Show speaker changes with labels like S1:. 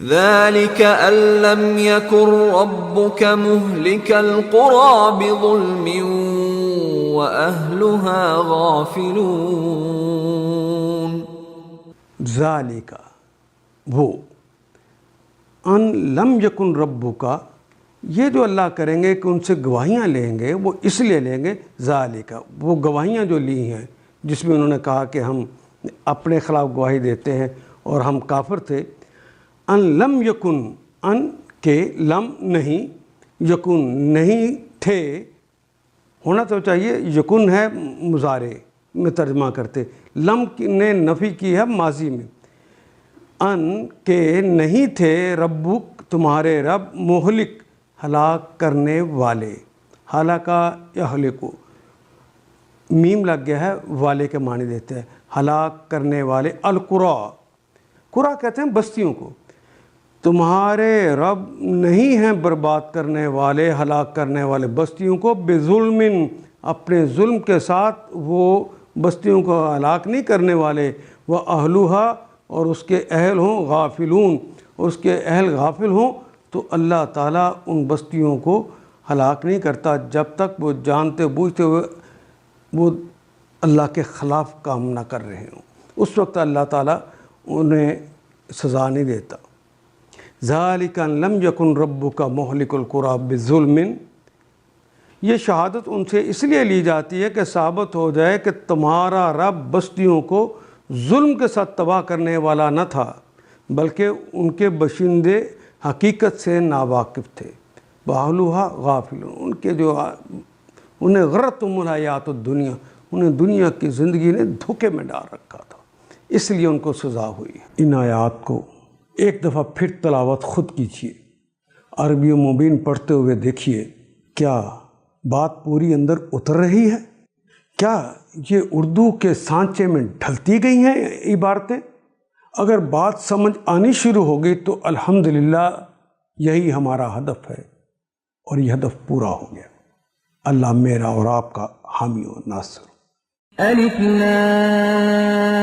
S1: ذلك أن لم يكن ربك مهلك القرى بظلم وأهلها غافلون.
S2: ذالک وہ، ان لم یکن ربک، یہ جو اللہ کریں گے کہ ان سے گواہیاں لیں گے، وہ اس لیے لیں گے ذالک، وہ گواہیاں جو لی ہیں جس میں انہوں نے کہا کہ ہم اپنے خلاف گواہی دیتے ہیں اور ہم کافر تھے. ان لم یکن، ان کے لم نہیں، یکن نہیں تھے، ہونا تو چاہیے یکن ہے مضارع میں ترجمہ کرتے، لم نے نفی کی ہے ماضی میں. ان کے نہیں تھے ربک تمہارے رب مہلک ہلاک کرنے والے، ہلاکا یہلکو، میم لگ گیا ہے والے کے معنی دیتے ہیں، ہلاک کرنے والے. القرا، قرا کہتے ہیں بستیوں کو. تمہارے رب نہیں ہیں برباد کرنے والے، ہلاک کرنے والے بستیوں کو، بظلم، اپنے ظلم کے ساتھ وہ بستیوں کو ہلاک نہیں کرنے والے. وہ اہلوہا، اور اس کے اہل ہوں، غافلون، اور اس کے اہل غافل ہوں، تو اللہ تعالیٰ ان بستیوں کو ہلاک نہیں کرتا جب تک وہ جانتے بوجھتے ہوئے وہ اللہ کے خلاف کام نہ کر رہے ہوں. اس وقت اللہ تعالیٰ انہیں سزا نہیں دیتا. ذالک ان لم یکن ربک مہلک القری بظلم، یہ شہادت ان سے اس لیے لی جاتی ہے کہ ثابت ہو جائے کہ تمہارا رب بستیوں کو ظلم کے ساتھ تباہ کرنے والا نہ تھا، بلکہ ان کے باشندے حقیقت سے ناواقف تھے. وَأَهْلُهَا غَافِلُونَ، ان کے جو انہیں غرتہم الحیات الدنیا، انہیں دنیا کی زندگی نے دھوکے میں ڈال رکھا تھا، اس لیے ان کو سزا ہوئی. ان آیات کو ایک دفعہ پھر تلاوت خود کیجیے، عربی و مبین پڑھتے ہوئے دیکھیے کیا بات پوری اندر اتر رہی ہے، کیا یہ اردو کے سانچے میں ڈھلتی گئی ہیں عبارتیں. اگر بات سمجھ آنی شروع ہو گئی تو الحمدللہ یہی ہمارا ہدف ہے، اور یہ ہدف پورا ہو گیا. اللہ میرا اور آپ کا حامی و ناصر.
S1: الف لام